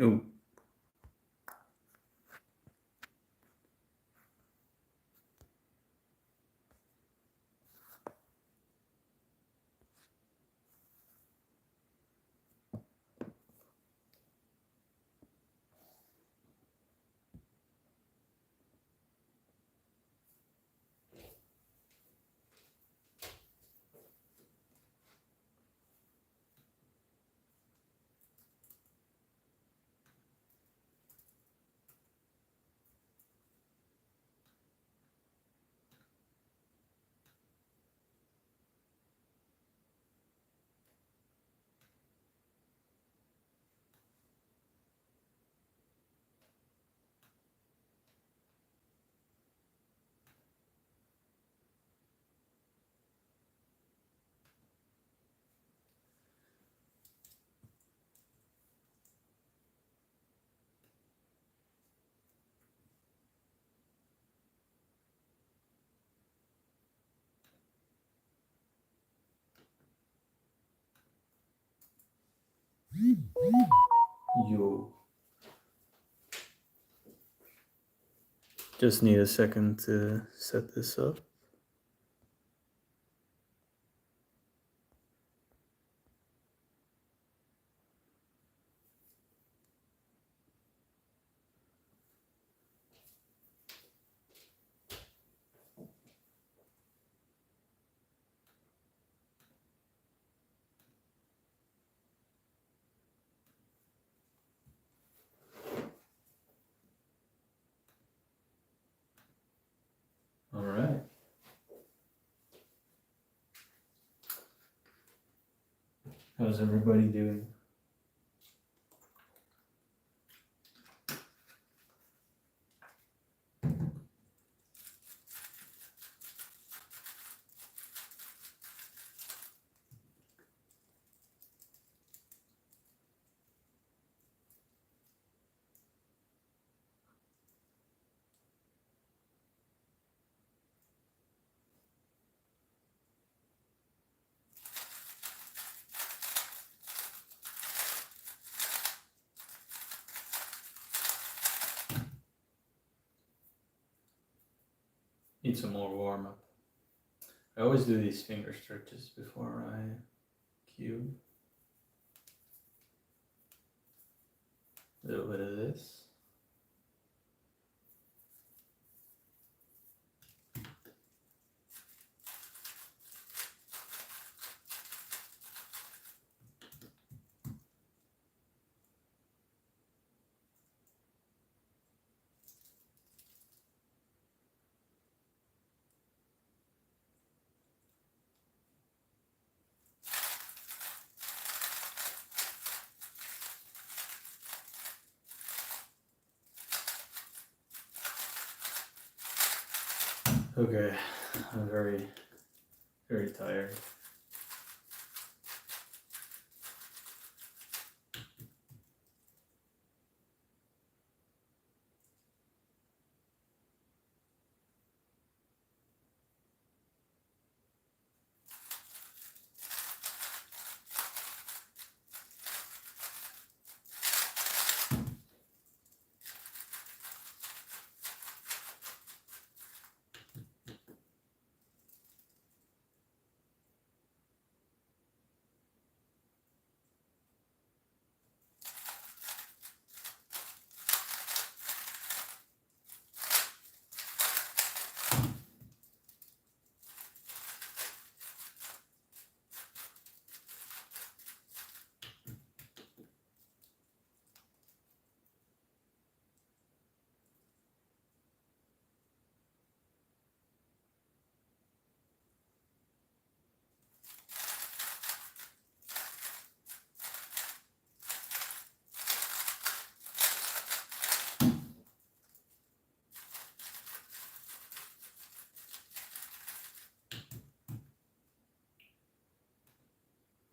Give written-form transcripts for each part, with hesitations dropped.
Oh. Yo. Just need a second to set this up. All right. How's everybody doing? Need some more warm up. I always do these finger stretches before I cube. A little bit of this. Okay, I'm very, very tired.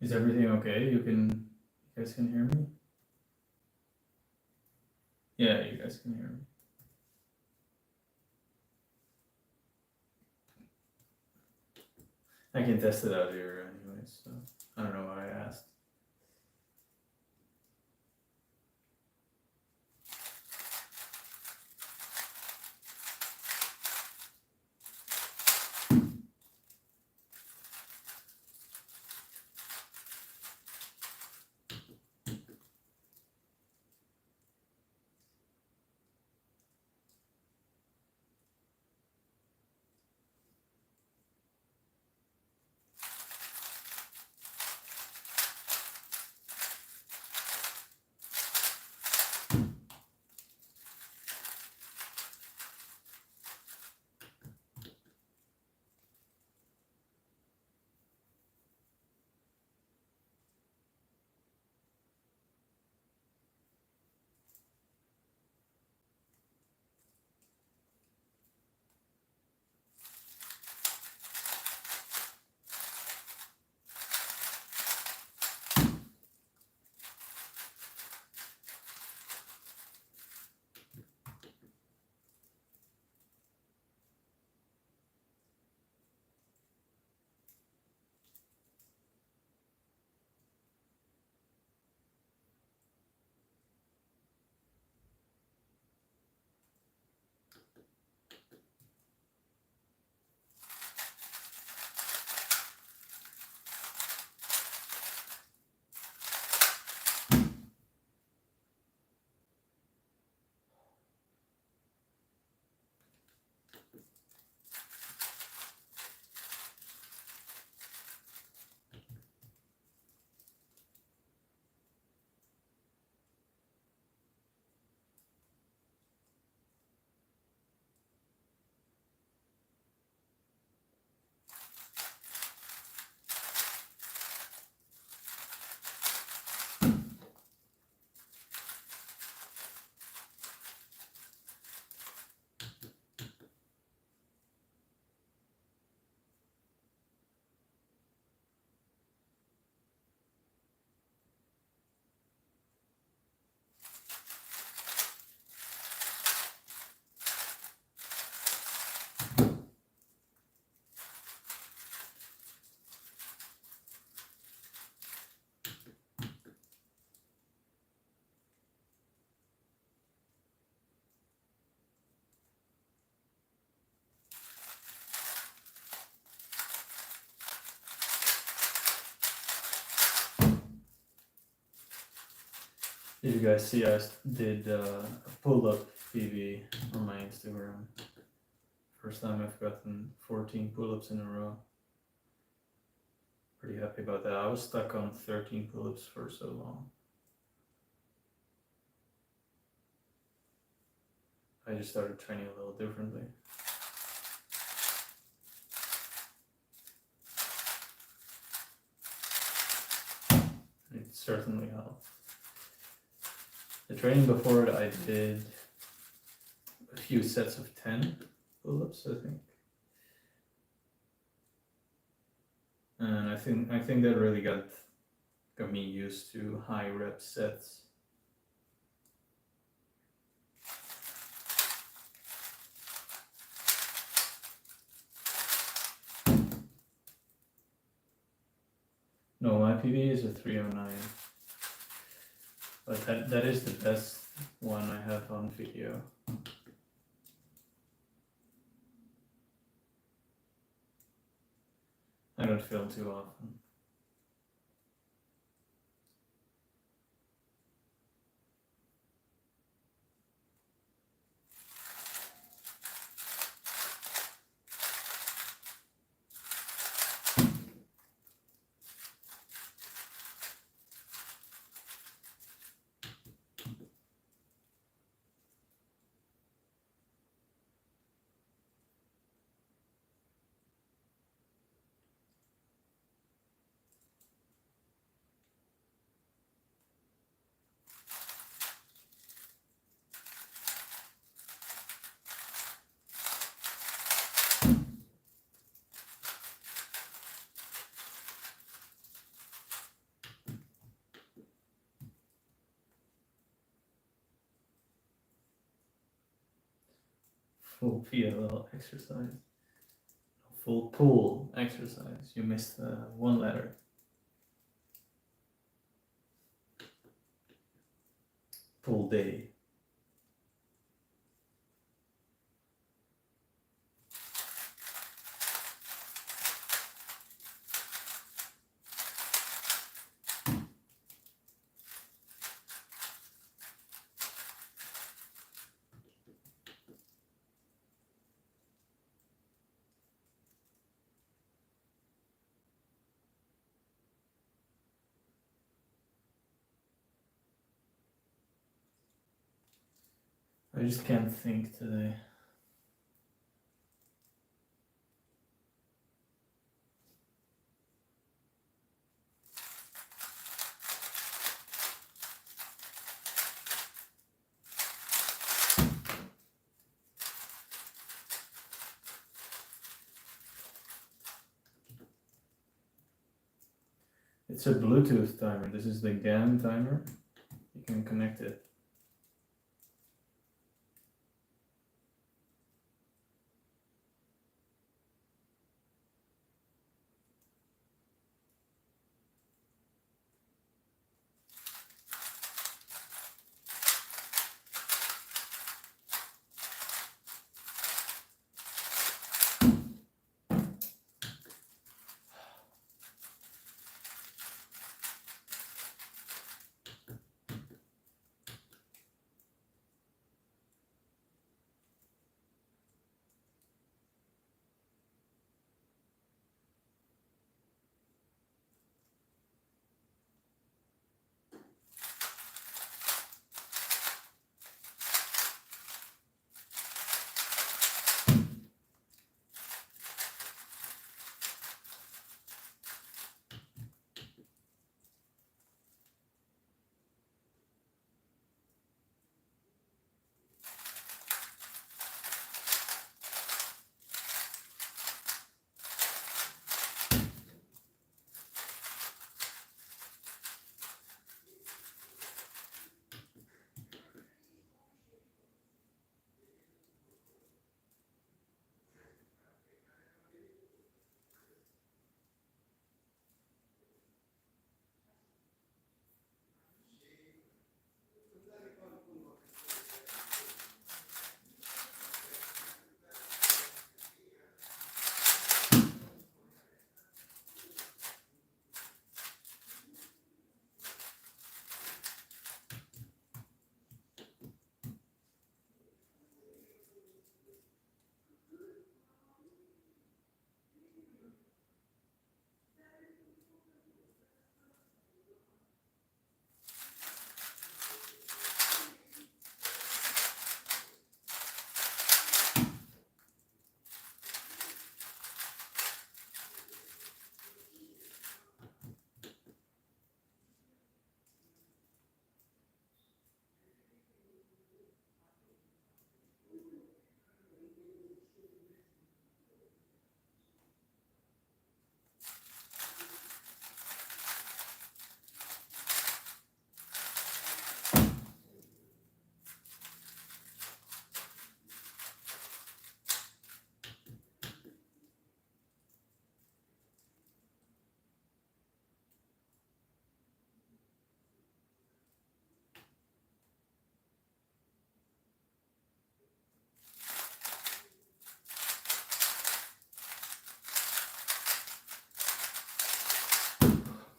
Is everything okay? You guys can hear me? Yeah, you guys can hear me. I can test it out here anyway, so I don't know why I asked. Did you guys see I did a pull-up PB on my Instagram? First time I've gotten 14 pull-ups in a row. Pretty happy about that. I was stuck on 13 pull-ups for so long. I just started training a little differently. It certainly helped. The training before it, I did a few sets of 10 pull-ups, I think. And I think that really got me used to high rep sets. No, my PB is a 309. But that is the best one I have on video. I don't film too often. Full PLL exercise. full pool exercise. You missed one letter. Pool day. I just can't think today. It's a Bluetooth timer. This is the GAN timer. You can connect it.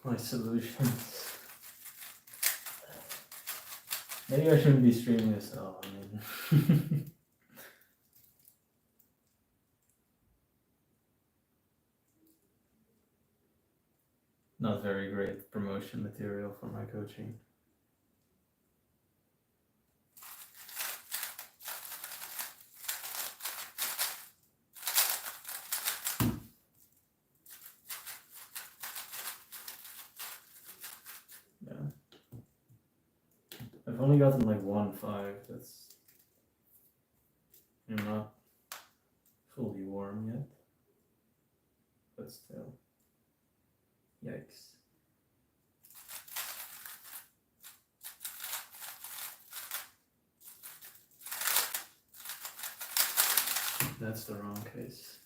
My solutions. Maybe I shouldn't be streaming this. Oh, I mean. Not very great promotion material for my coaching. Yeah. I've only gotten like 1.5. That's. I'm not fully warm yet. But still. Yikes. That's the wrong case.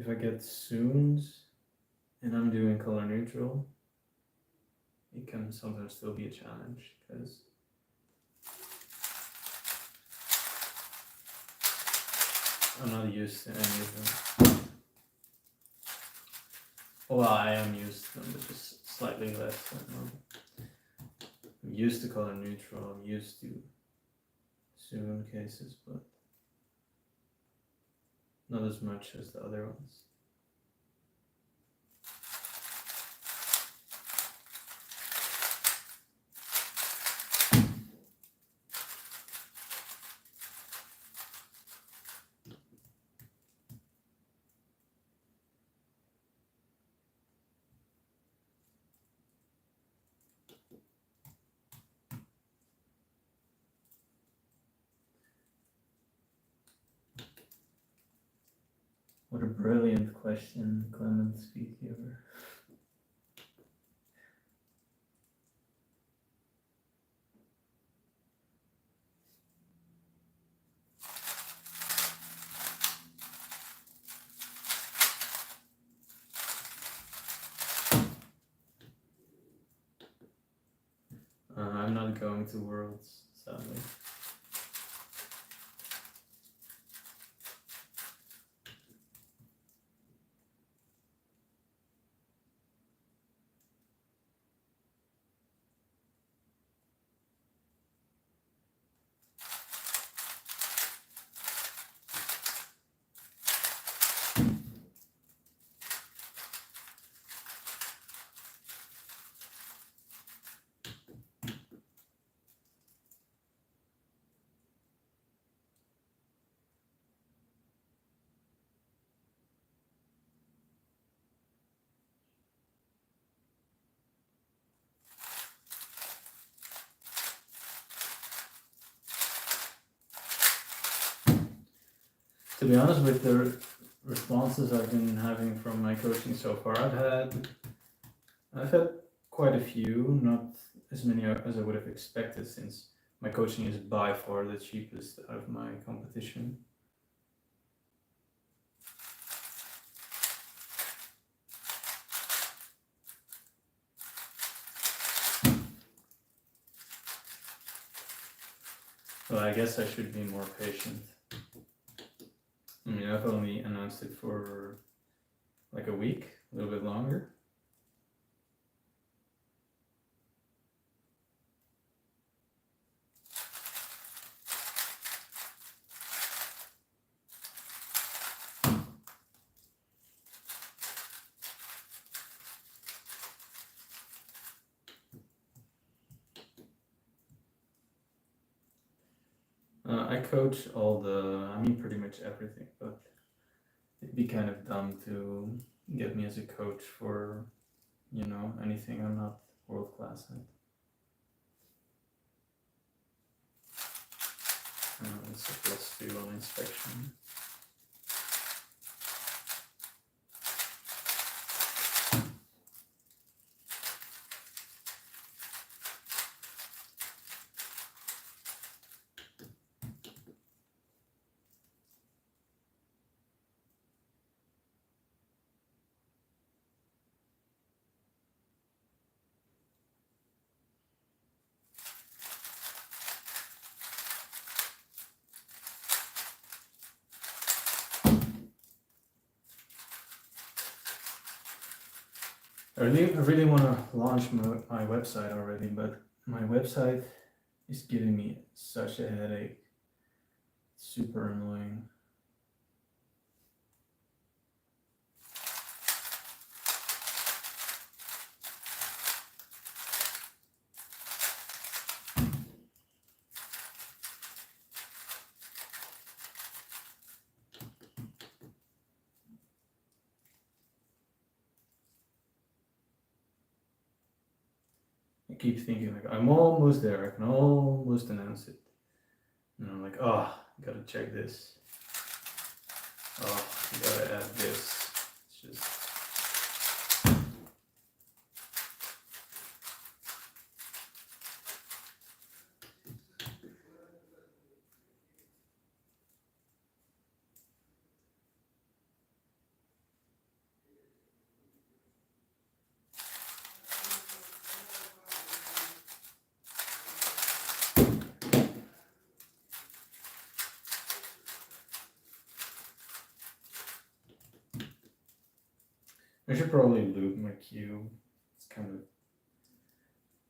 if I get zooms and I'm doing color neutral, it can sometimes still be a challenge because I'm not used to any of them. Well, I am used to them, but just slightly less than normal. I'm used to color neutral, I'm used to zoom cases, but not as much as the other ones. What a brilliant question, Clement Speedcuber. I'm not going to Worlds, sadly. To be honest, with the responses I've been having from my coaching so far, I've had quite a few, not as many as I would have expected, since my coaching is by far the cheapest out of my competition. So I guess I should be more patient. I mean, I've only announced it for like a week, a little bit longer. I coach pretty much everything, but it'd be kind of dumb to get me as a coach for, anything I'm not world class at. It's a +2 on inspection. I really want to launch my website already, but my website is giving me such a headache. It's super annoying. I keep thinking like, I'm almost there, I can almost announce it. And I'm like, oh, gotta check this. Oh, gotta add this. It's just... I should probably loop my cube. It's kind of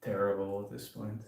terrible at this point.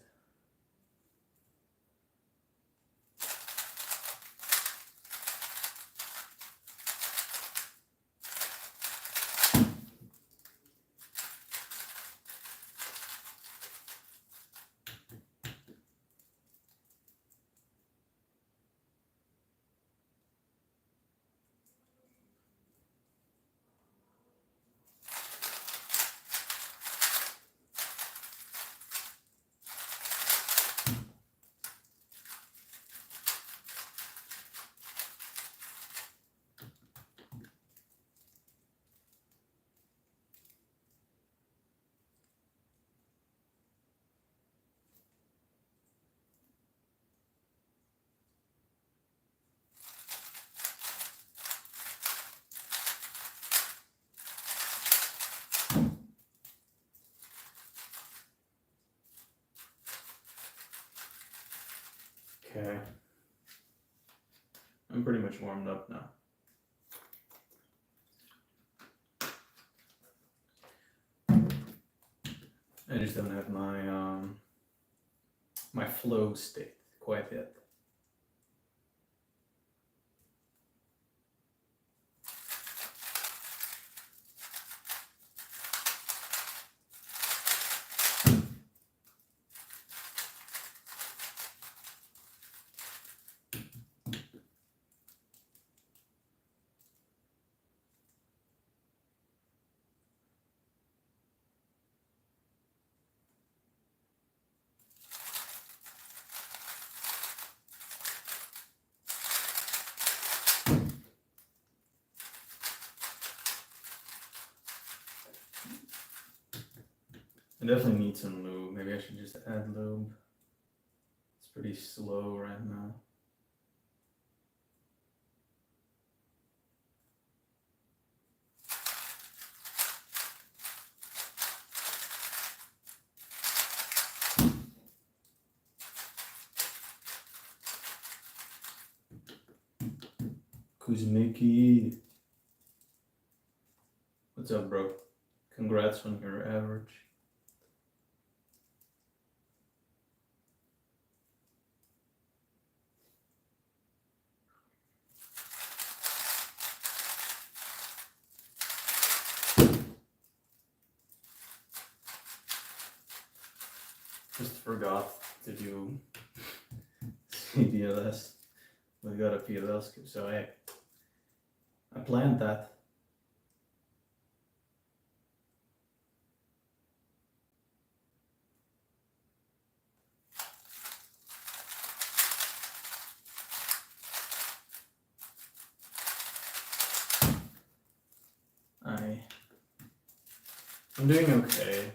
Okay. I'm pretty much warmed up now. I just don't have my my flow state quite yet. I definitely need some lube. Maybe I should just add lube. It's pretty slow right now. Kuzmiki. What's up, bro? Congrats on your average. Just forgot to do CPLS. We got a PLL skip, so I planned that. I'm doing okay.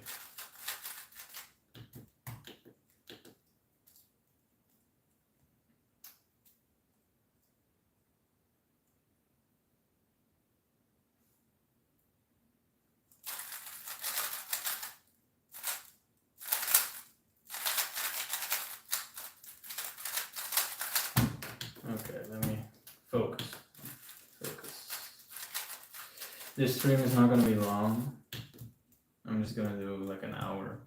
Okay, let me focus. This stream is not gonna be long. I'm just gonna do like an hour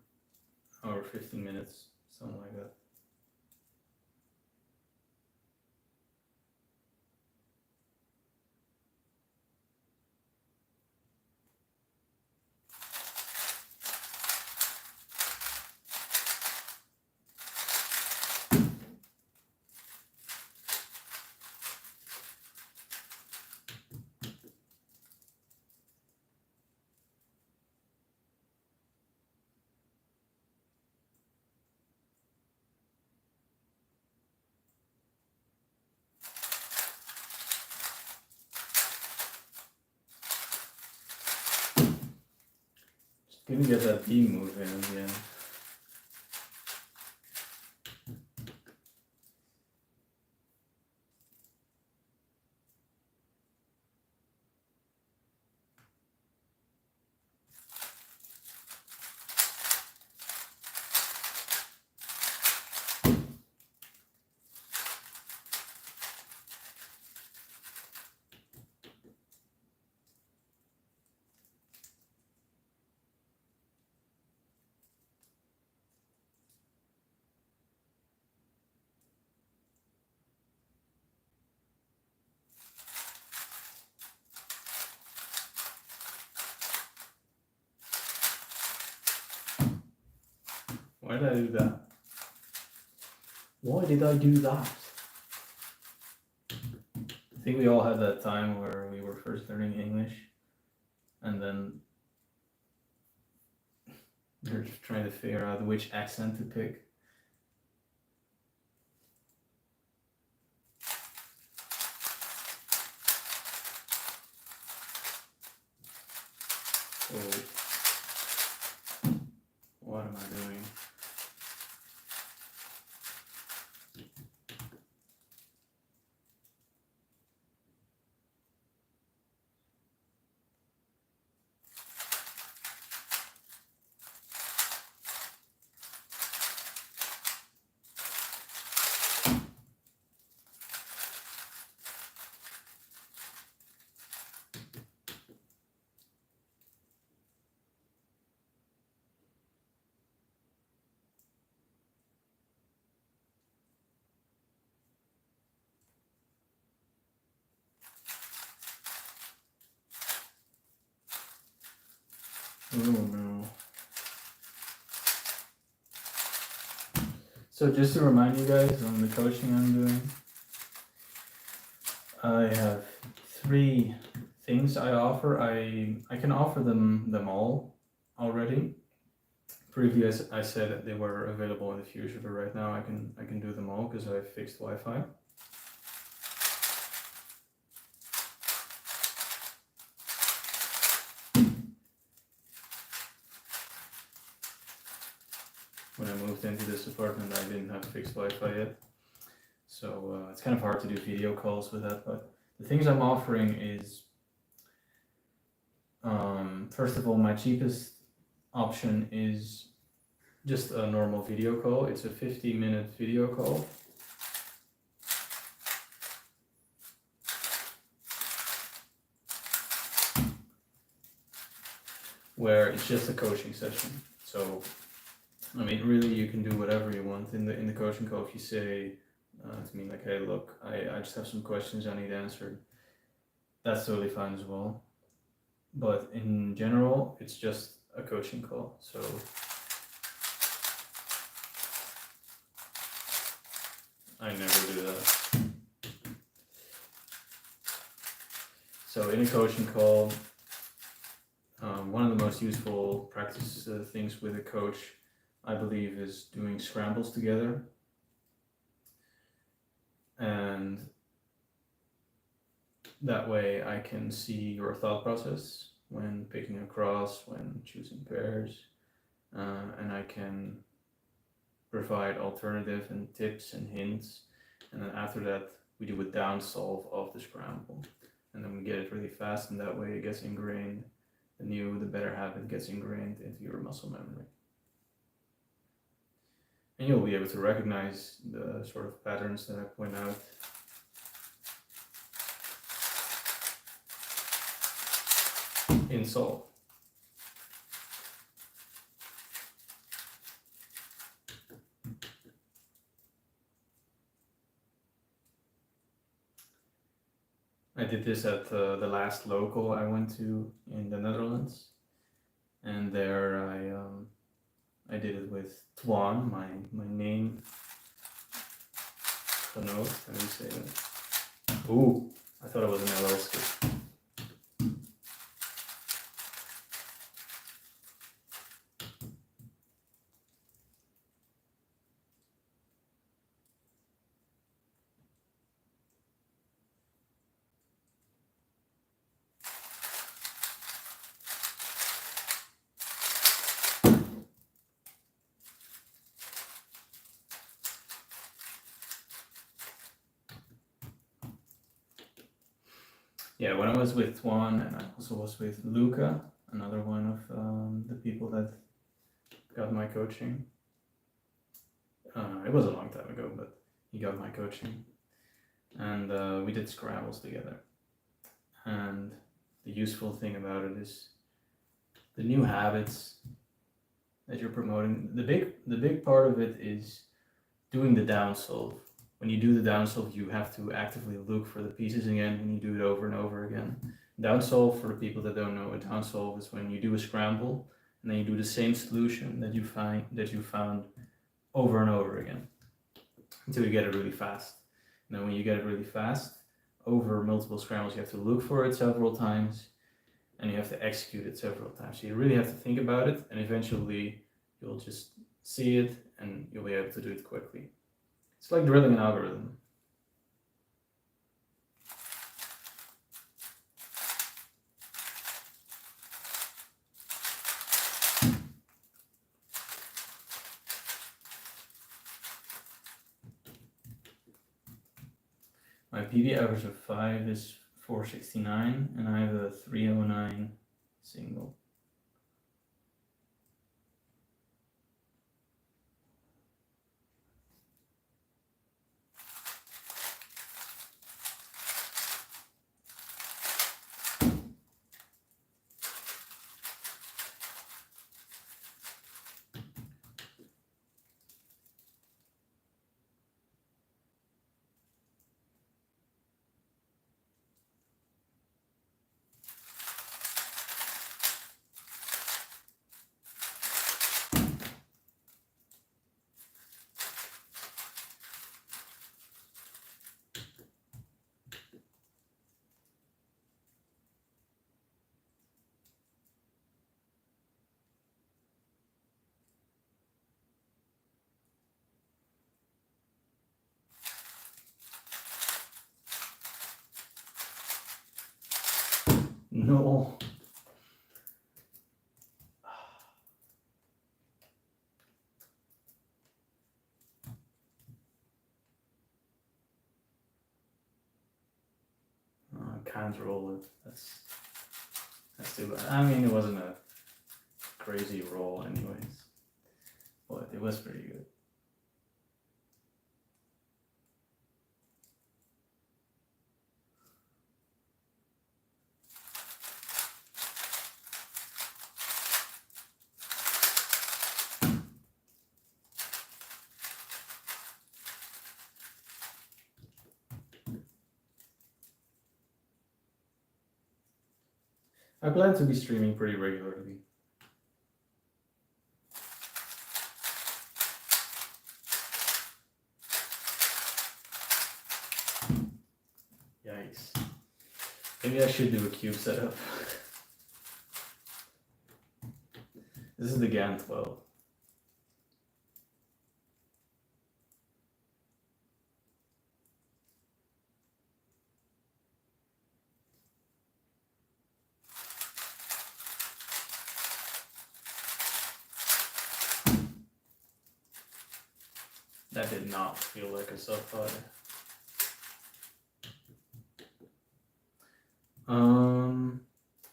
15 minutes, something like that. Couldn't get that B move in again. Why did I do that? Why did I do that? I think we all had that time where we were first learning English, and then we were just trying to figure out which accent to pick. So, what am I doing? Oh no. So just to remind you guys on the coaching I'm doing, I have 3 things I offer. I can offer them all already. Previously I said that they were available in the future, but right now I can do them all because I have fixed Wi-Fi. When I moved into this apartment, I didn't have fixed Wi-Fi yet, so it's kind of hard to do video calls with that. But the things I'm offering is, first of all, my cheapest option is just a normal video call. It's a 50-minute video call. Where it's just a coaching session. So I mean, really, you can do whatever you want in the coaching call. If you say to me like, "Hey, look, I just have some questions I need answered," that's totally fine as well. But in general, it's just a coaching call. So I never do that. So in a coaching call, one of the most useful practice things with a coach, I believe, is doing scrambles together. And that way I can see your thought process when picking a cross, when choosing pairs, and I can provide alternative and tips and hints. And then after that, we do a down solve of the scramble. And then we get it really fast, and that way it gets ingrained. The better habit gets ingrained into your muscle memory. And you'll be able to recognize the sort of patterns that I point out. In solve. I did this at the last local I went to in the Netherlands, and there I did it with Twan, my name genoot. How do you say that? Ooh, I thought it was an LL skip. Yeah, when I was with Twan, and I also was with Luca, another one of the people that got my coaching. It was a long time ago, but he got my coaching. And we did scrambles together. And the useful thing about it is the new habits that you're promoting. The big part of it is doing the down solve. When you do the down solve, you have to actively look for the pieces again, and you do it over and over again. Down solve, for the people that don't know, a down solve is when you do a scramble and then you do the same solution that you found over and over again until you get it really fast. And then when you get it really fast, over multiple scrambles, you have to look for it several times and you have to execute it several times. So you really have to think about it, and eventually you'll just see it and you'll be able to do it quickly. It's like drilling an algorithm. My PV average of 5 is 469, and I have a 309 single. No. I can't roll it. That's too bad. I mean, it wasn't a crazy roll anyways, but it was pretty good. I plan to be streaming pretty regularly. Yikes. Maybe I should do a cube setup. This is the GAN 12. That did not feel like a sub 5.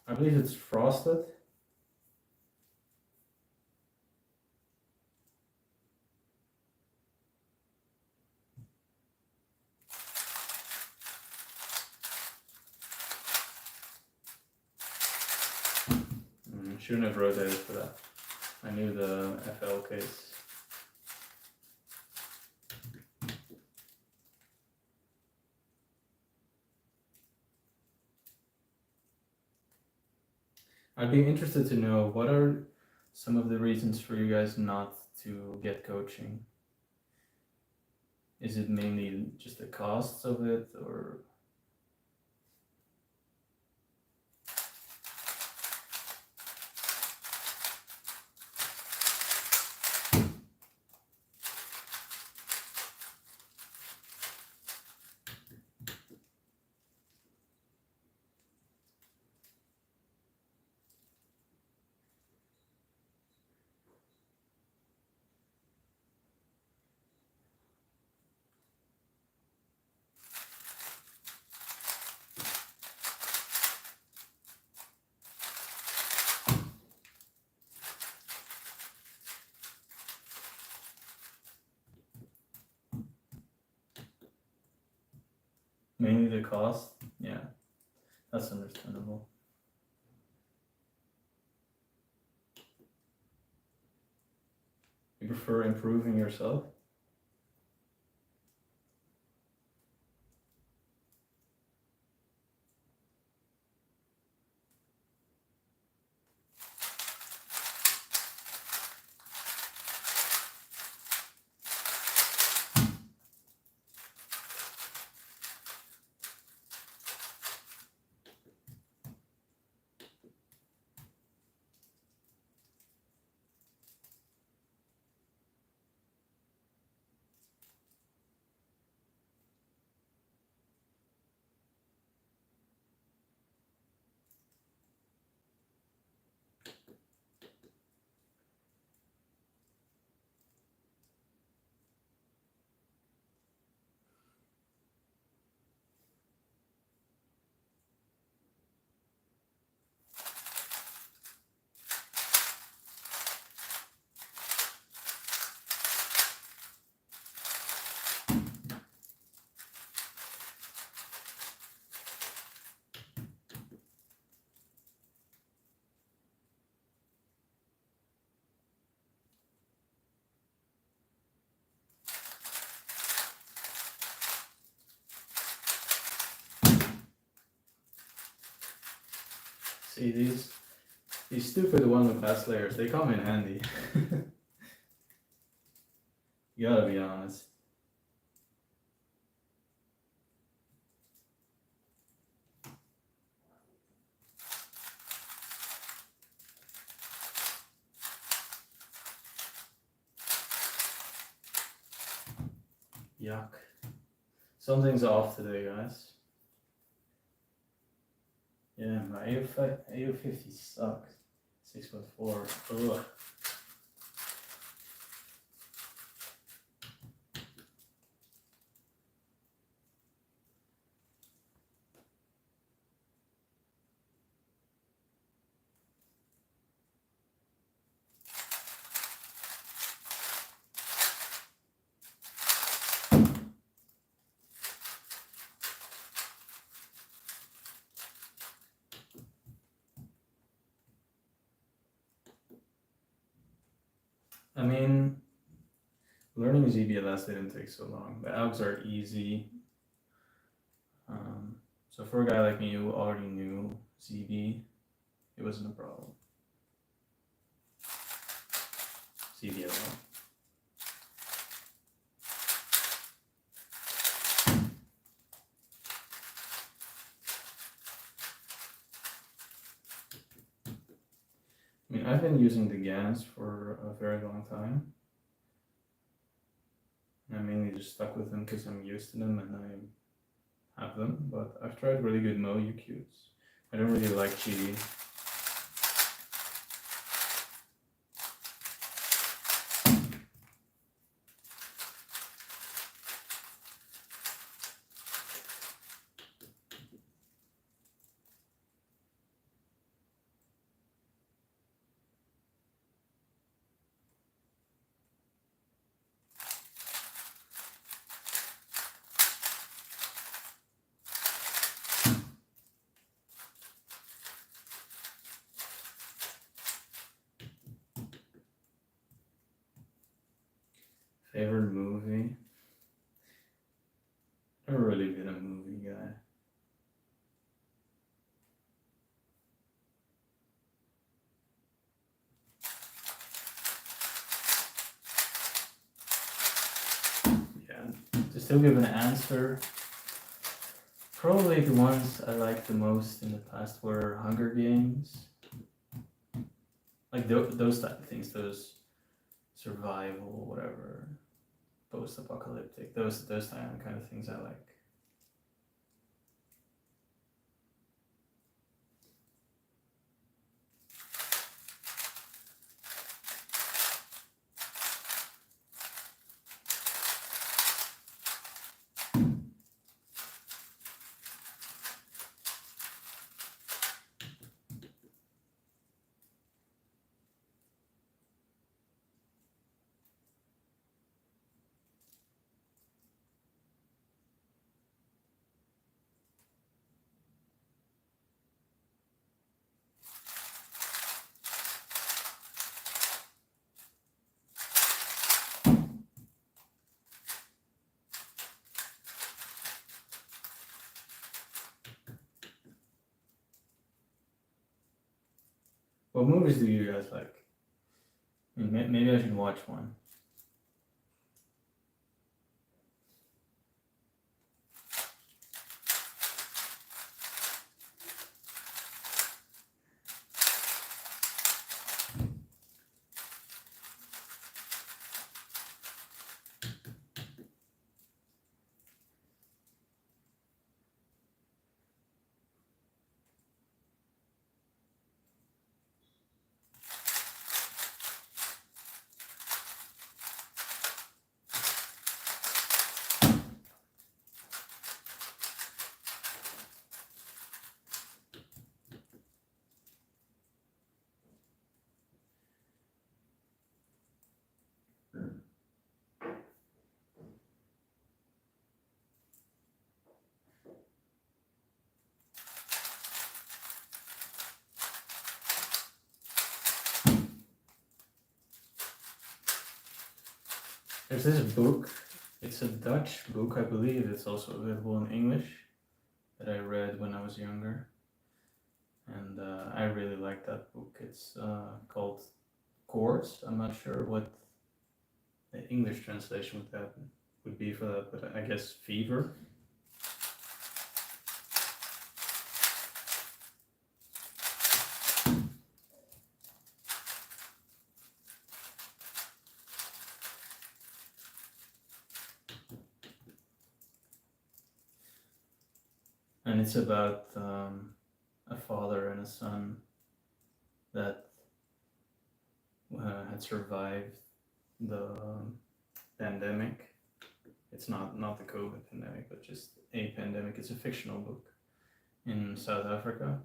I believe it's frosted. Shouldn't have rotated for that. I knew the FL case. I'd be interested to know, what are some of the reasons for you guys not to get coaching? Is it mainly just the costs of it, or? Mainly the cost? Yeah, that's understandable. You prefer improving yourself? see these stupid one class layers, they come in handy. You gotta be honest. Yuck. Something's off today, guys. Yeah, my AO50 sucks. 6.4. Ugh. I mean, learning ZBLS didn't take so long. The algs are easy. So for a guy like me who already knew ZB, it wasn't a problem. ZBLL. I mean, I've been using the GANs for a very long time. I mainly just stuck with them because I'm used to them and I have them, but I've tried really good MoUQs. I don't really like GD. Favorite movie? Never really been a movie guy. Yeah, to still give an answer, probably the ones I liked the most in the past were Hunger Games. Like those type of things, those survival, whatever, post-apocalyptic, those kind of things I like. What movies do you guys like? I mean, maybe I should watch one. There's this book, it's a Dutch book, I believe it's also available in English, that I read when I was younger. and I really like that book. It's called Course. I'm not sure what the English translation with that would be for that, but I guess fever. And it's about a father and a son that had survived the pandemic. It's not the COVID pandemic, but just a pandemic. It's a fictional book in South Africa,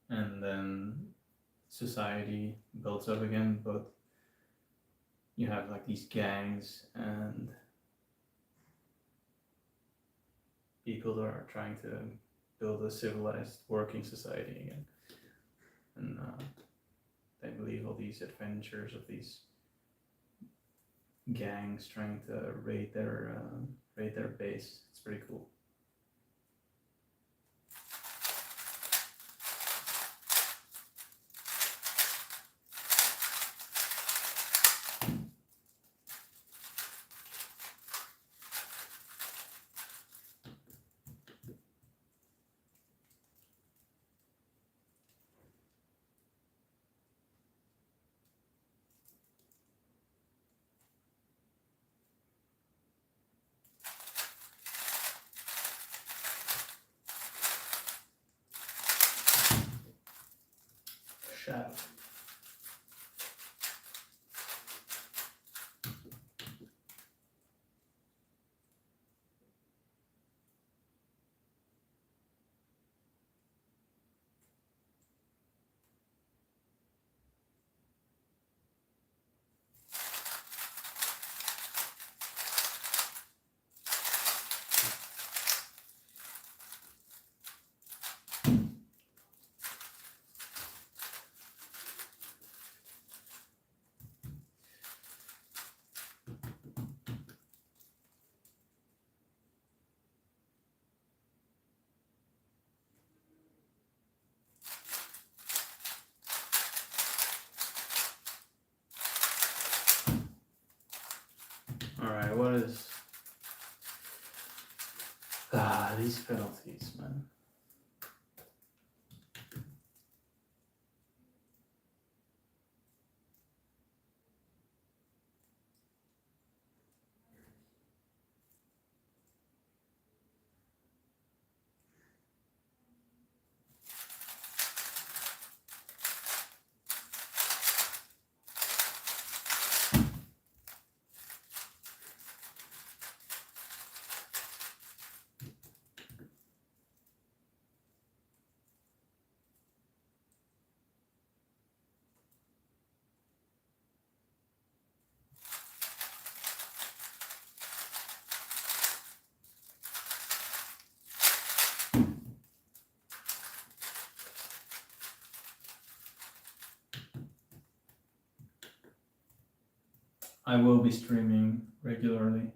and then society builds up again, but you have like these gangs and people that are trying to build a civilized working society again. And they believe all these adventures of these gangs trying to raid their base. It's pretty cool. Shaft. Alright, what is these penalties, man? I will be streaming regularly.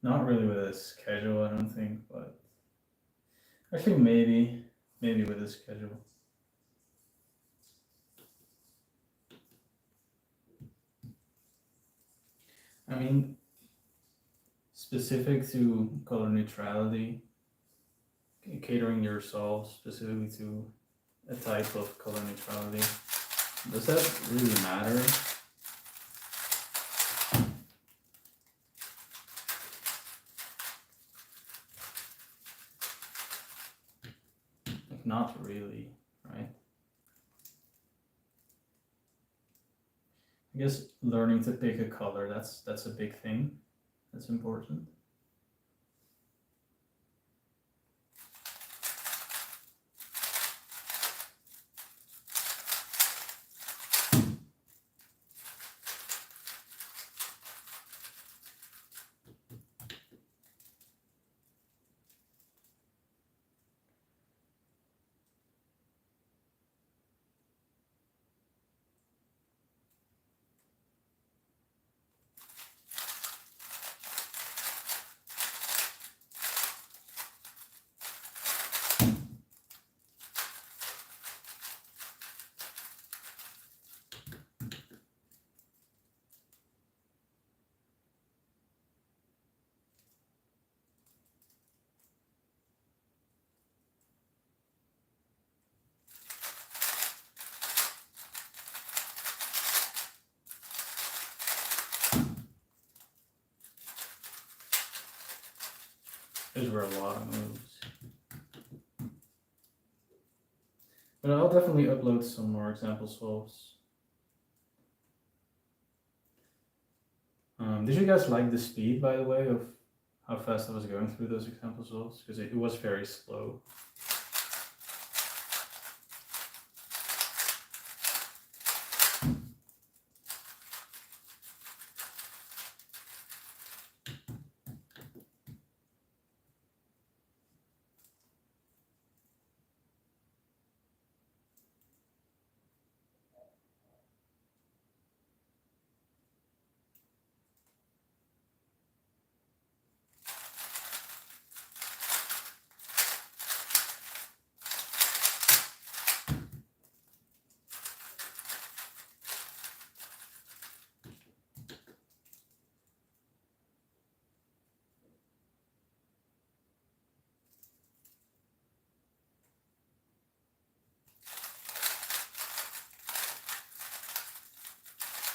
Not really with a schedule, I don't think, but actually maybe with a schedule. I mean, specific to color neutrality, catering yourself specifically to a type of color neutrality, does that really matter? Like, not really, right? I guess learning to pick a color, that's a big thing. That's important. Those were a lot of moves. But I'll definitely upload some more example solves. Did you guys like the speed, by the way, of how fast I was going through those example solves? Because it was very slow.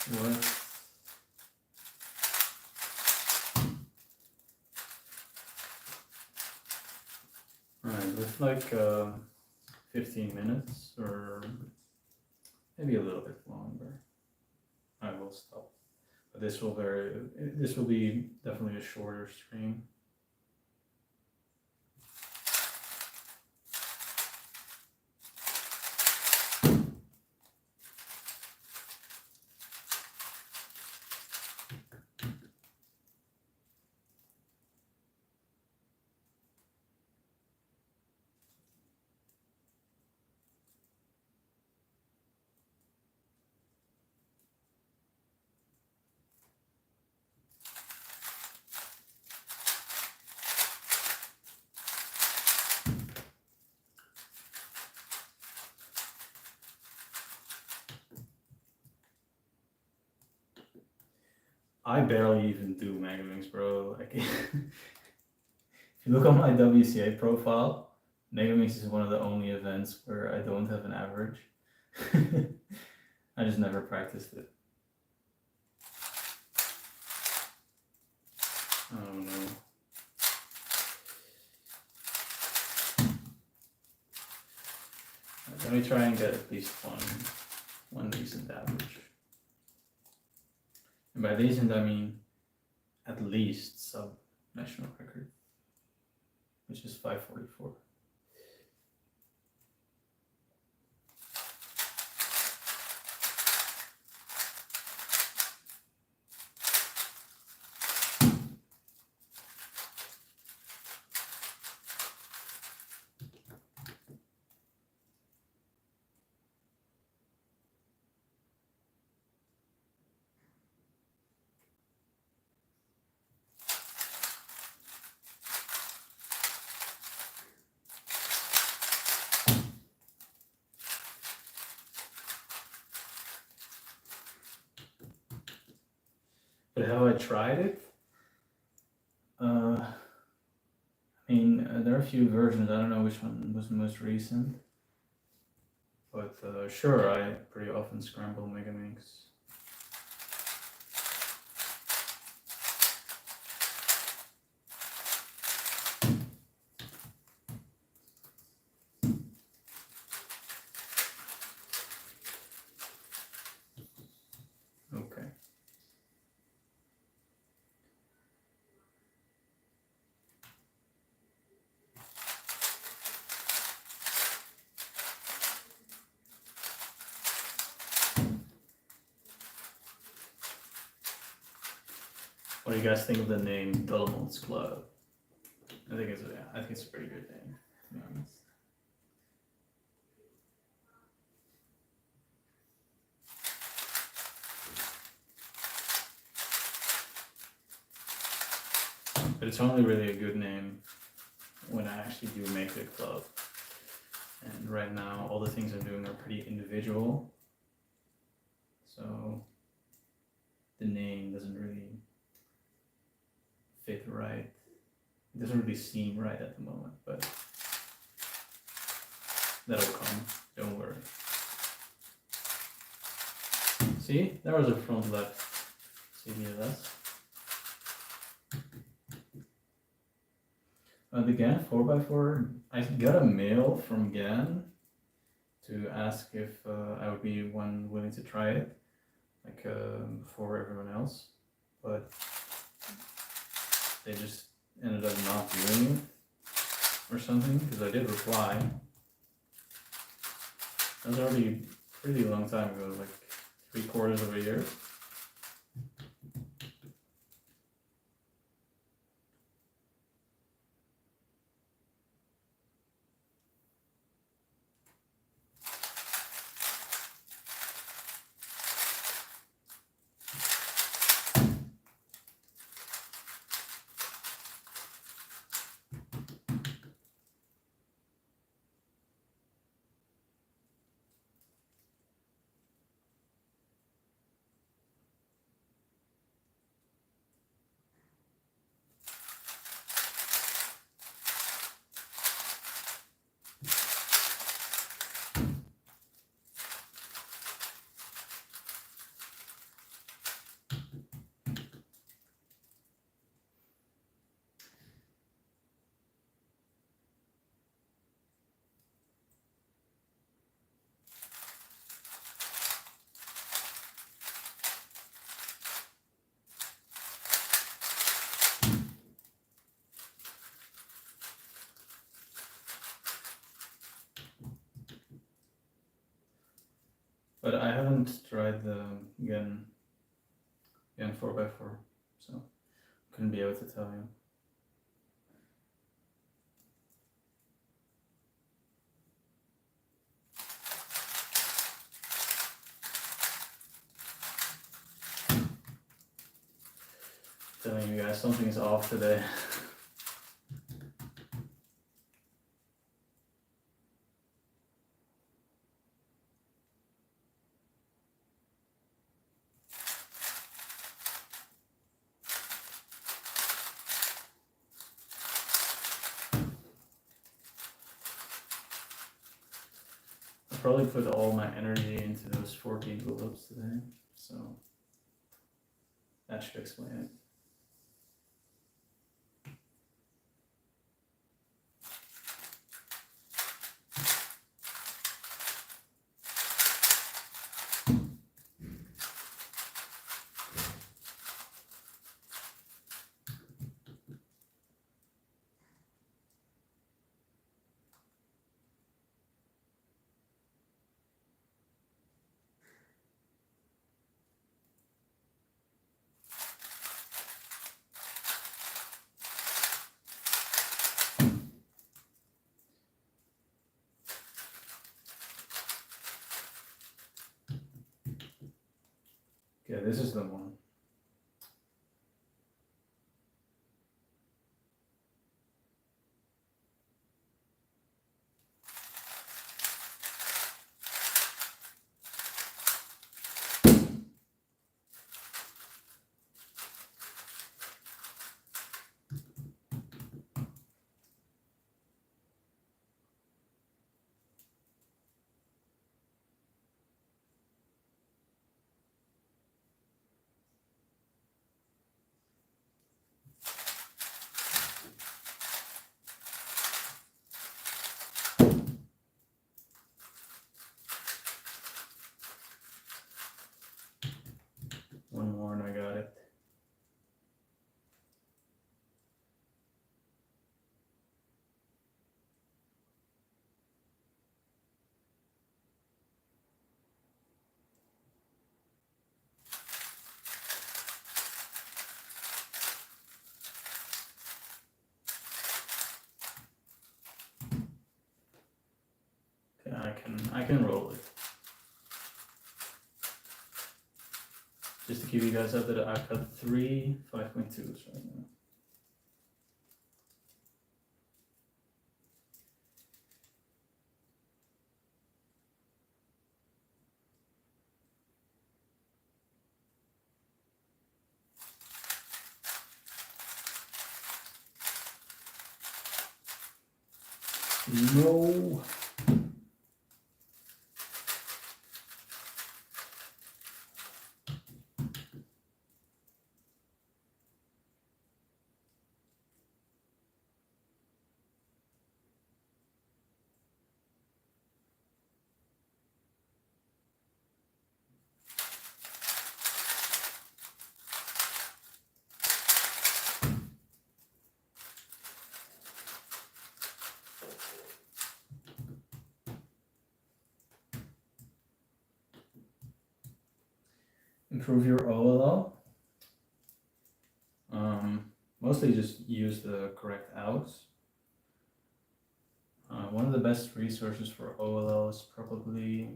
What? Alright, with like 15 minutes or maybe a little bit longer, I will stop. But this will be definitely a shorter stream. I barely even do Megaminx, bro. Like, if you look on my WCA profile, Megaminx is one of the only events where I don't have an average. I just never practiced it. Oh no. Let me try and get at least one decent average. And by decent, I mean at least sub-national record, which is 544. But have I tried it? I mean, there are a few versions. I don't know which one was the most recent. But sure, I pretty often scramble Megaminx. Okay. What do you guys think of the name Dolomon's Club? I think it's a pretty good name, to be honest. But it's only really a good name when I actually do make the club. And right now, all the things I'm doing are pretty individual. So the name doesn't really fit right. It doesn't really seem right at the moment, but that'll come, don't worry. See, there was a front left CDLS. The GAN 4x4, I got a mail from GAN to ask if I would be willing to try it, like before everyone else, but they just ended up not doing it or something, because I did reply. That was already a pretty long time ago, like 3/4 of a year. But I haven't tried the GAN 4x4, so couldn't be able to tell you. Telling you guys something's off today. I probably put all my energy into those 14 build-ups today, so that should explain it. Okay, this is the one. One more and I got it. Okay, I can roll it. Just to keep you guys up that I've got 3 5.2s right now. No. improve your OLL. Mostly just use the correct outs. One of the best resources for OLL is probably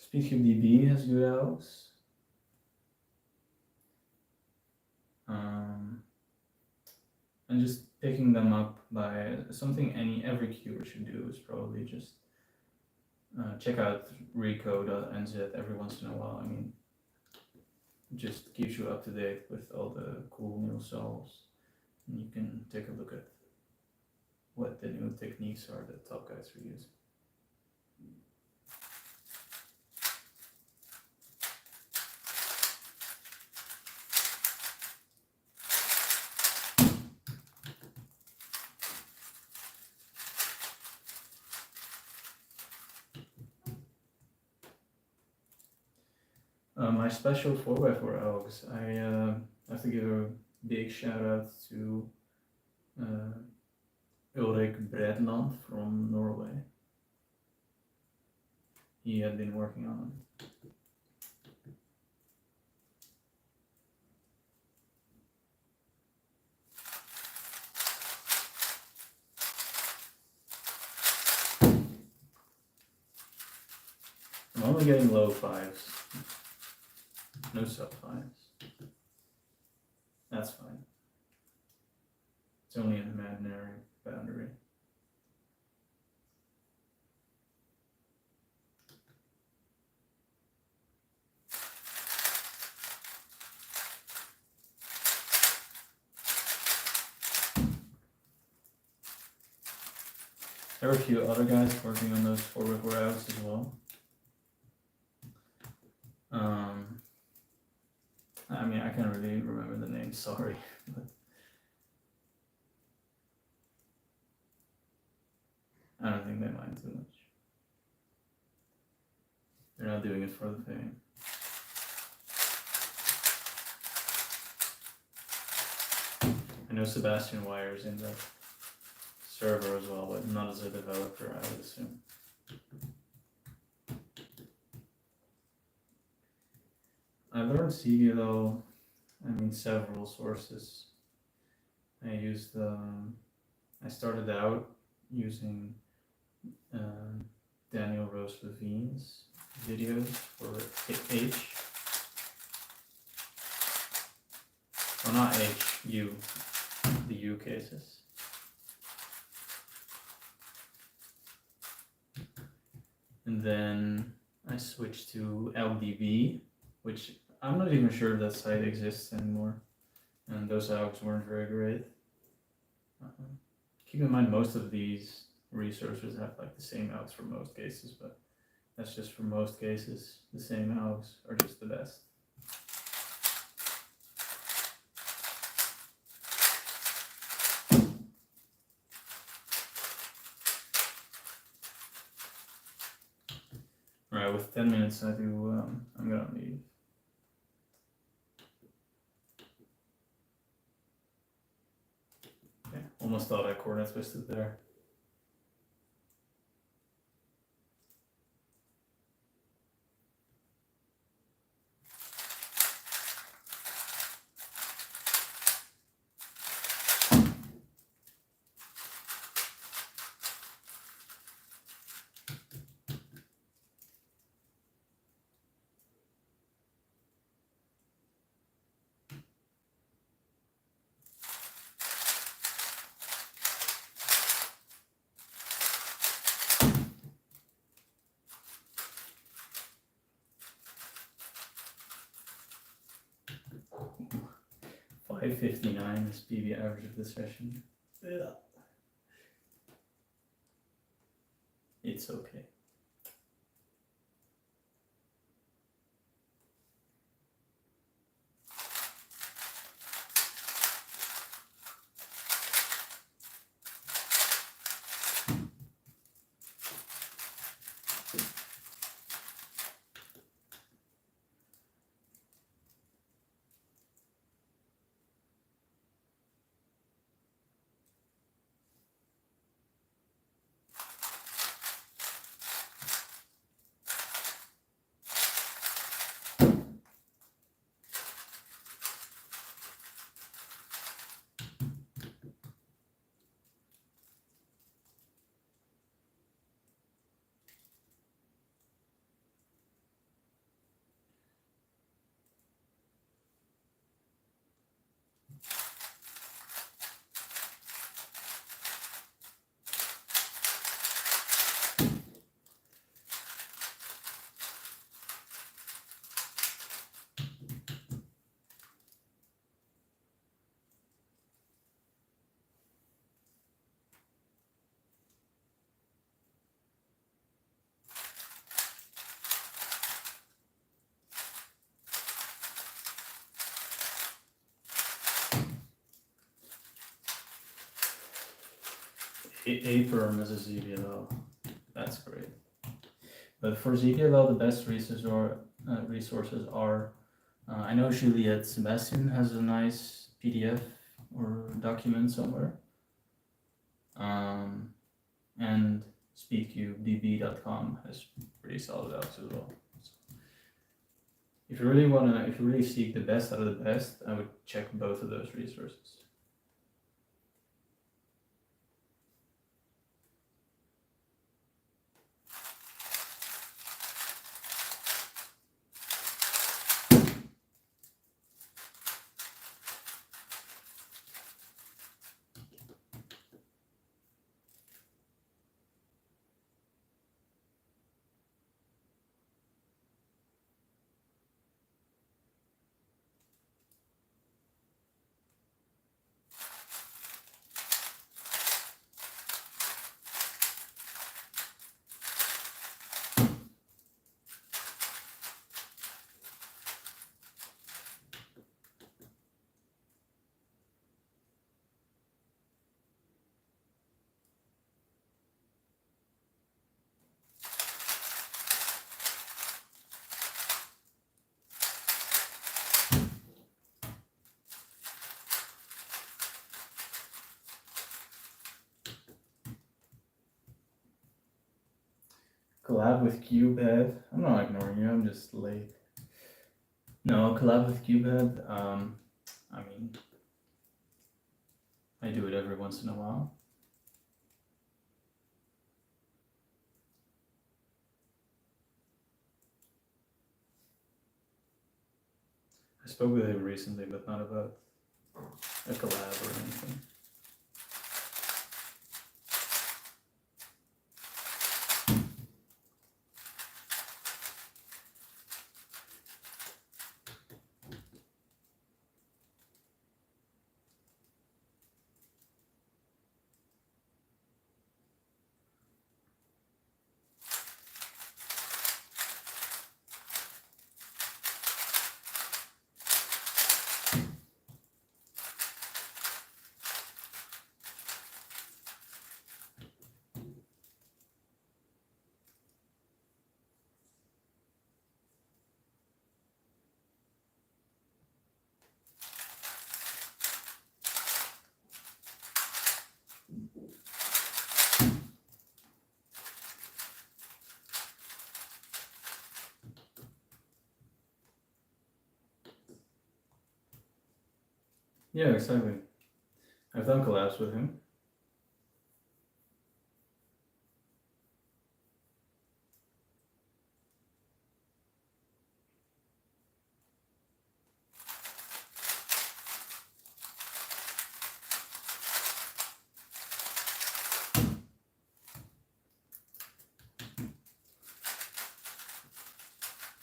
SpeedcubeDB has good outs. And just picking them up by something every cuber should do is probably just check out reco.nz every once in a while. I mean, just keeps you up to date with all the cool new solves, and you can take a look at what the new techniques are that top guys are using. My special 4x4 elves, I have to give a big shout out to Ulrik Bredland from Norway. He had been working on them. I'm only getting low fives, no sub fives. That's fine. It's only an imaginary boundary. There are a few other guys working on those 4x4 outs as well. I mean, I can't really remember the name, sorry. But I don't think they mind too much. They're not doing it for the fame. I know Sebastian Weyer's in that server as well, but not as a developer, I would assume. I learned Sigue though, I mean several sources. I started out using Daniel Rose Levine's videos for H. Or not H, U, the U cases. And then I switched to LDB, which I'm not even sure if that site exists anymore. And those outs weren't very great. Keep in mind, most of these resources have like the same outs for most cases, but that's just for most cases. The same outs are just the best. Alright, with 10 minutes I'm gonna leave. Okay, almost thought I corner twisted there. .559 is PB average of the session. Yeah. It's okay. a perm as a ZBLL. That's great. But for ZBLL, the best resources are I know Juliette Sebastian has a nice PDF or document somewhere. And speedcubedb.com has pretty solid outs as well. So if you really seek the best out of the best, I would check both of those resources. Collab with Cubehead. I'm not ignoring you, I'm just late. No, collab with Cubehead. I mean, I do it every once in a while. I spoke with him recently, but not about a collab or anything. Yeah, exactly. I've done collabs with him.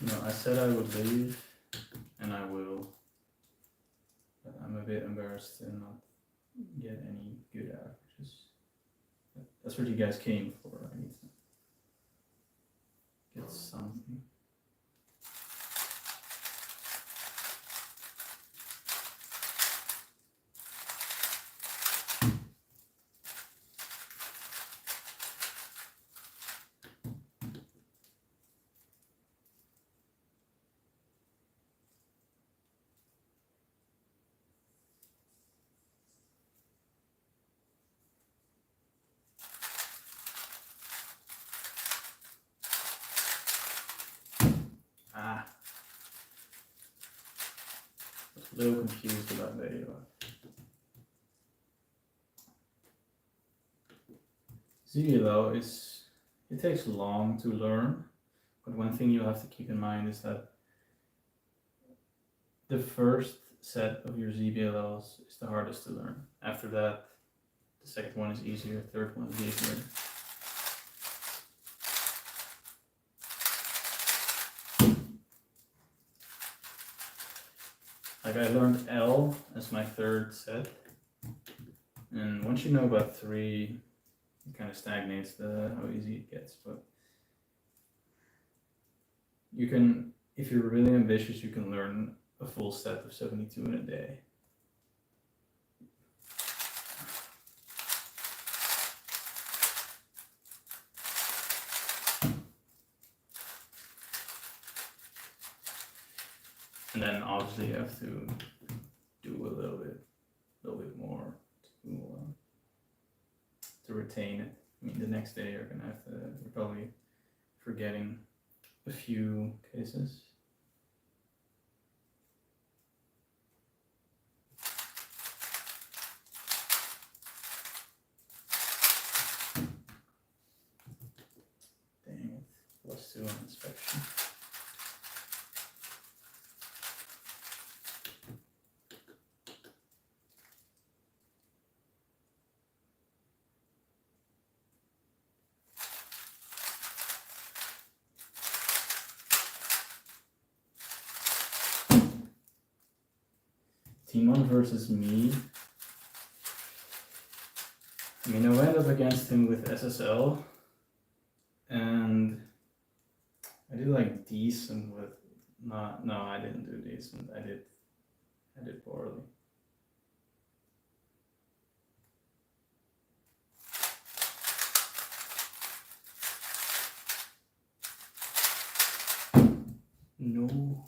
No, I said I would leave, and I will. But I'm a bit embarrassed to not get any good averages. That's what you guys came for. I need to get something. Ah, I was a little confused about video. ZBLL it takes long to learn, but one thing you have to keep in mind is that the first set of your ZBLLs is the hardest to learn. After that, the second one is easier, third one is easier. Like I learned L as my third set, and once you know about 3, it kind of stagnates how easy it gets. But you can, if you're really ambitious, you can learn a full set of 72 in a day. And then obviously you have to do a little bit more to retain it. I mean, the next day you're probably forgetting a few cases. Dang it, +2 on inspection. Team 1 versus me. I mean, I went up against him with SSL, and I did like decent with. No, I didn't do decent. I did poorly. No.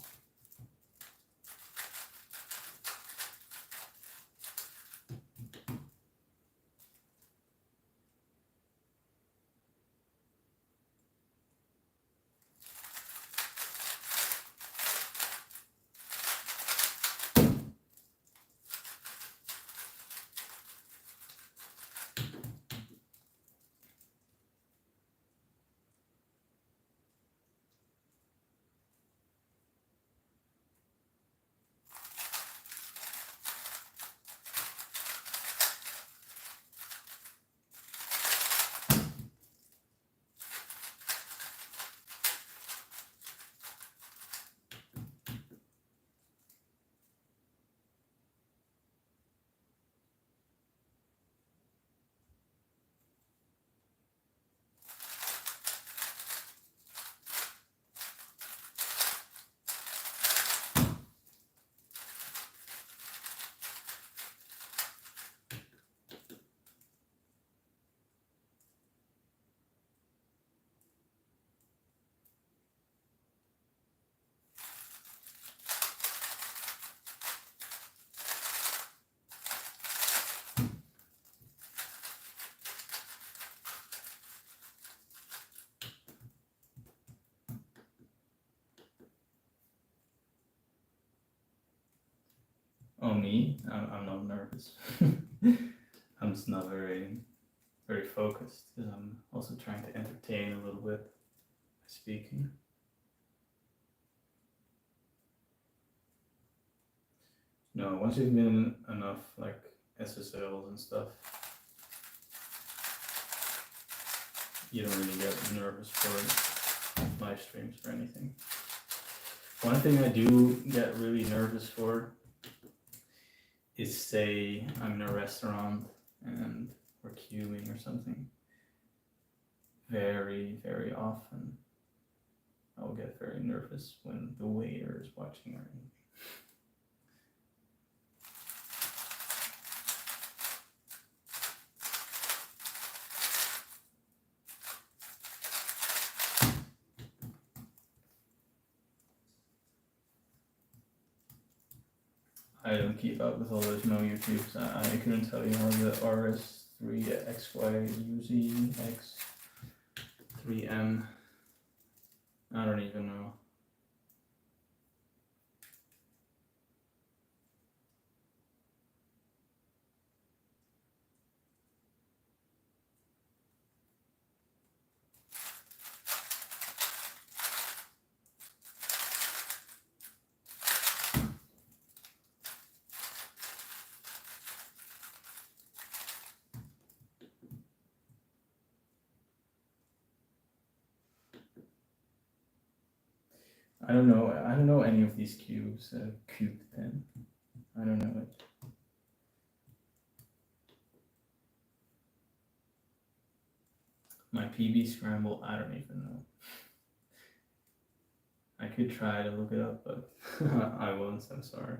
Oh, me? I'm not nervous. I'm just not very focused because I'm also trying to entertain a little bit by speaking. No, once you've been in enough like SSLs and stuff, you don't really get nervous for live streams or anything. One thing I do get really nervous for is, say I'm in a restaurant and we're queuing or something. Very, very often I'll get very nervous when the waiter is watching or anything. I don't keep up with all those no YouTubes. I couldn't tell you how the RS3XYUZX3M. I don't even know. I don't know any of these cubes. Cube pen. I don't know it. My PB scramble, I don't even know. I could try to look it up, but I won't, I'm sorry.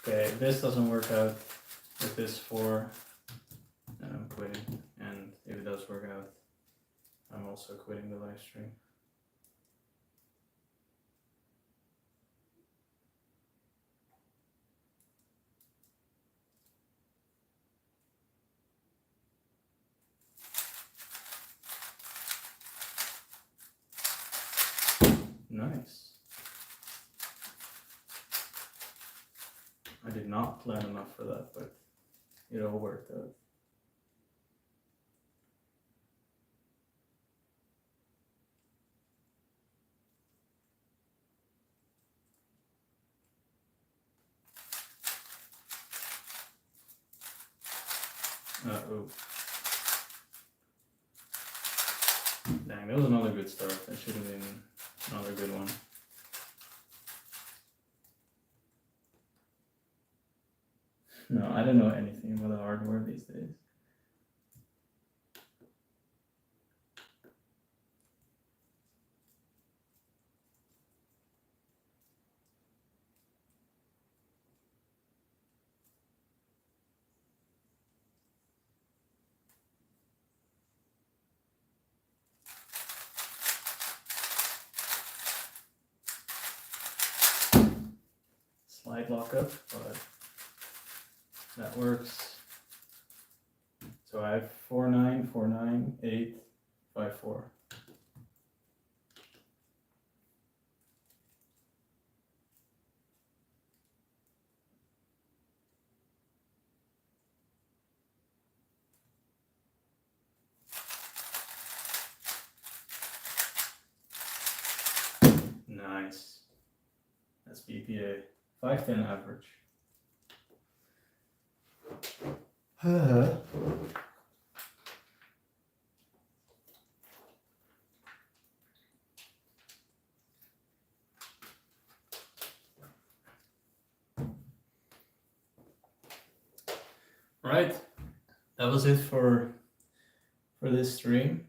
okay, if this doesn't work out with this 4, then I'm quitting. And if it does work out, I'm also quitting the live stream. Nice. I did not plan enough for that, but it all worked out. Uh-oh. Dang, that was another good start. That should have been another good one. No, I don't know anything about the hardware these days. Slide lockup, but that works. So I have 4, 9, 4, 9, 8, 5, 4. Nice. That's BPA. 510 average. Right, that was it for this stream.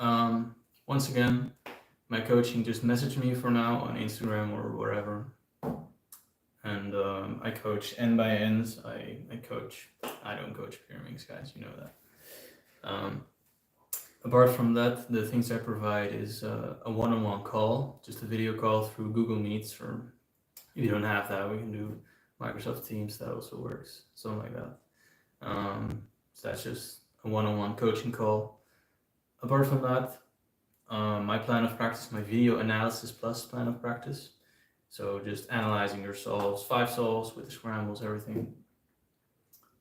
Once again, my coaching, just message me for now on Instagram or wherever. And I coach N by Ns. I don't coach pyraminx, guys, you know that. Apart from that, the things I provide is a one-on-one call, just a video call through Google Meets, or if you don't have that, we can do Microsoft Teams, that also works, something like that. So that's just a one-on-one coaching call. Apart from that, my plan of practice, my video analysis plus plan of practice. So just analyzing your solves, 5 solves with the scrambles, everything.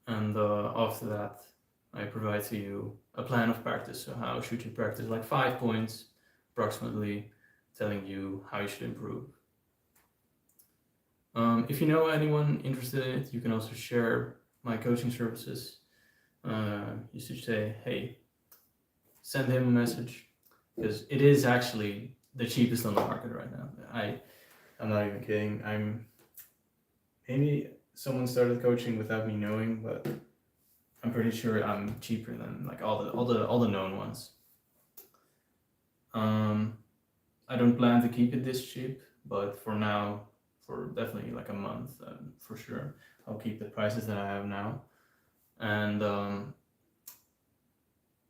And after that, I provide to you a plan of practice. So how should you practice, like 5 points approximately, telling you how you should improve. If you know anyone interested in it, you can also share my coaching services. You should say, hey, send him a message, because it is actually the cheapest on the market right now. I'm not even kidding. Maybe someone started coaching without me knowing, but I'm pretty sure I'm cheaper than like all the known ones. I don't plan to keep it this cheap, but for now, for definitely like a month, for sure, I'll keep the prices that I have now. And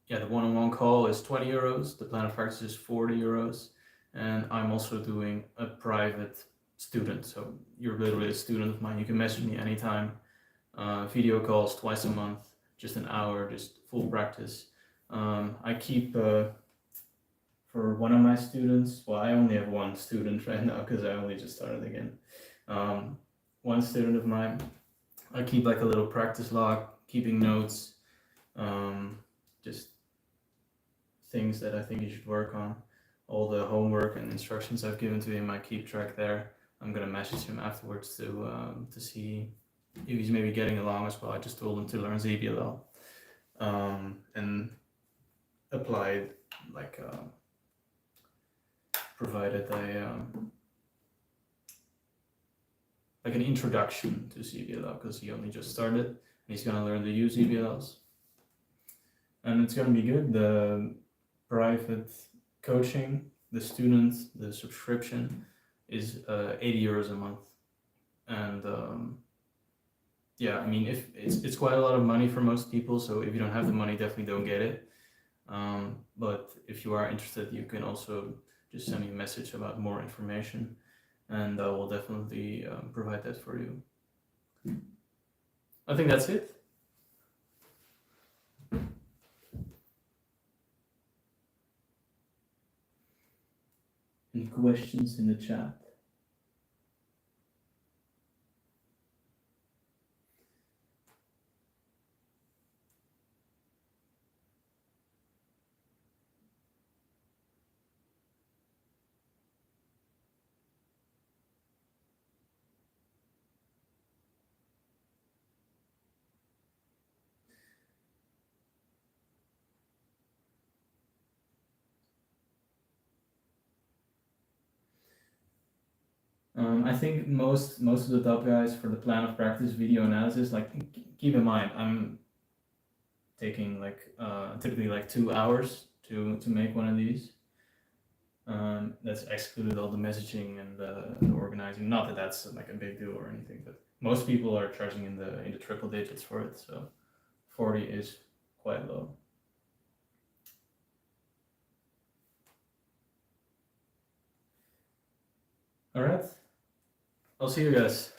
yeah, the one-on-one call is 20 euros. The plan of practice is 40 euros. And I'm also doing a private student. So you're literally a student of mine. You can message me anytime. Video calls twice a month, just an hour, just full practice. I keep, for one of my students, well, I only have one student right now because I only just started again. One student of mine, I keep like a little practice log, keeping notes, just things that I think you should work on. All the homework and instructions I've given to him, I keep track there. I'm gonna message him afterwards to see if he's maybe getting along as well. I just told him to learn ZBLL and applied, like provided like an introduction to ZBLL, because he only just started and he's gonna learn to use ZBLLs. And it's gonna be good. The private coaching, the student, the subscription is 80 euros a month. And yeah, I mean, if it's quite a lot of money for most people, so if you don't have the money, definitely don't get it. But if you are interested, you can also just send me a message about more information, and I will definitely provide that for you. I think that's it. Any questions in the chat? I think most of the top guys for the plan of practice video analysis, like keep in mind, I'm taking like typically like 2 hours to make one of these. That's excluded all the messaging and the organizing. Not that that's like a big deal or anything, but most people are charging in the triple digits for it. So 40 is quite low. All right. I'll see you guys.